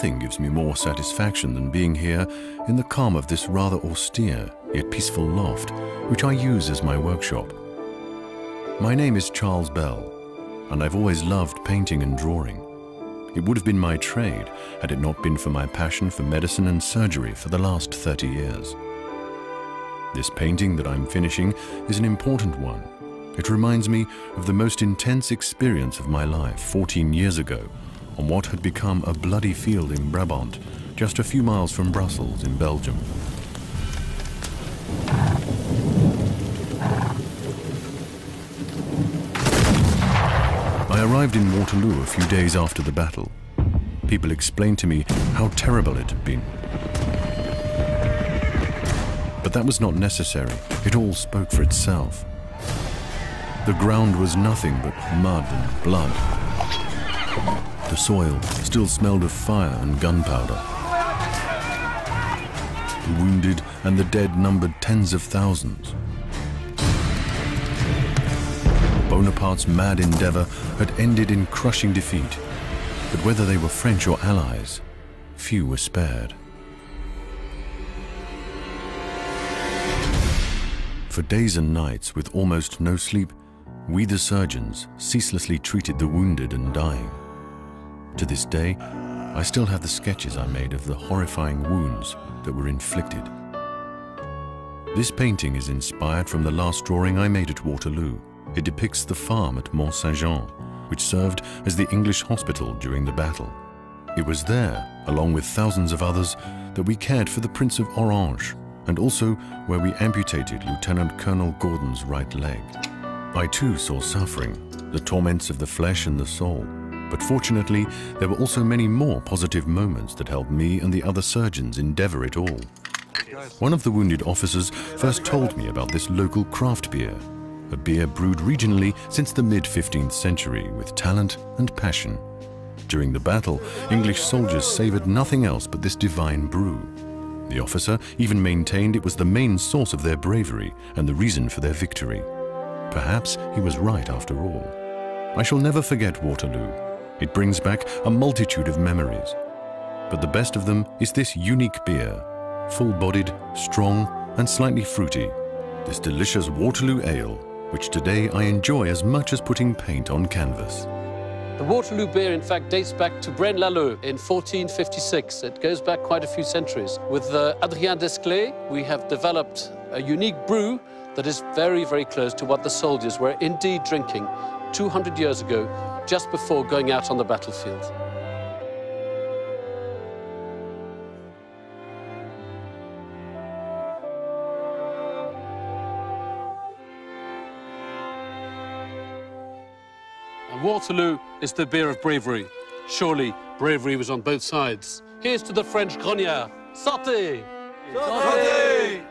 Nothing gives me more satisfaction than being here in the calm of this rather austere yet peaceful loft, which I use as my workshop. My name is Charles Bell, and I've always loved painting and drawing. It would have been my trade had it not been for my passion for medicine and surgery for the last 30 years. This painting that I'm finishing is an important one. It reminds me of the most intense experience of my life 14 years ago on what had become a bloody field in Brabant, just a few miles from Brussels in Belgium. I arrived in Waterloo a few days after the battle. People explained to me how terrible it had been. But that was not necessary. It all spoke for itself. The ground was nothing but mud and blood. The soil still smelled of fire and gunpowder. The wounded and the dead numbered tens of thousands. Bonaparte's mad endeavor had ended in crushing defeat, but whether they were French or Allies, few were spared. For days and nights, with almost no sleep, we the surgeons ceaselessly treated the wounded and dying. To this day, I still have the sketches I made of the horrifying wounds that were inflicted. This painting is inspired from the last drawing I made at Waterloo. It depicts the farm at Mont, which served as the English hospital during the battle. It was there, along with thousands of others, that we cared for the Prince of Orange, and also where we amputated Lieutenant Colonel Gordon's right leg. I too saw suffering, the torments of the flesh and the soul, but fortunately there were also many more positive moments that helped me and the other surgeons endeavor it all. One of the wounded officers first told me about this local craft beer, a beer brewed regionally since the mid-15th century with talent and passion. During the battle, English soldiers savored nothing else but this divine brew. The officer even maintained it was the main source of their bravery and the reason for their victory. Perhaps he was right after all. I shall never forget Waterloo. It brings back a multitude of memories. But the best of them is this unique beer, full-bodied, strong, and slightly fruity. This delicious Waterloo ale, which today I enjoy as much as putting paint on canvas. The Waterloo beer, in fact, dates back to Braine-l'Alleud in 1456. It goes back quite a few centuries. With Adrien Desclés, we have developed a unique brew that is very, very close to what the soldiers were indeed drinking 200 years ago, just before going out on the battlefield. And Waterloo is the beer of bravery. Surely, bravery was on both sides. Here's to the French grognard. Santé! Santé!